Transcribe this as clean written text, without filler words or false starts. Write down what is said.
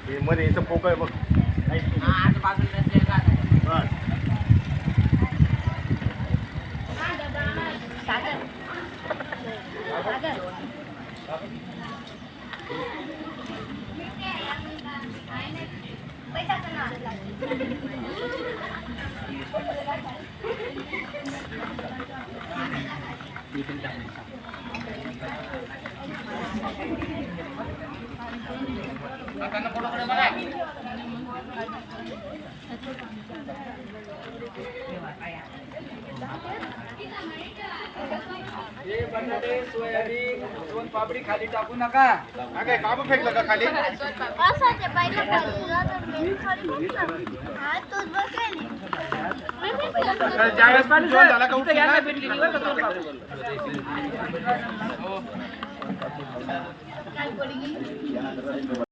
हे मध्ये याचं पोकळ बघ. बटाटे सोयाबीन सोन पापडी खाली टाकू नका. काय बाबू फेकलं का खाली? ज्यावेळेस पाणी झाला का उठून जा.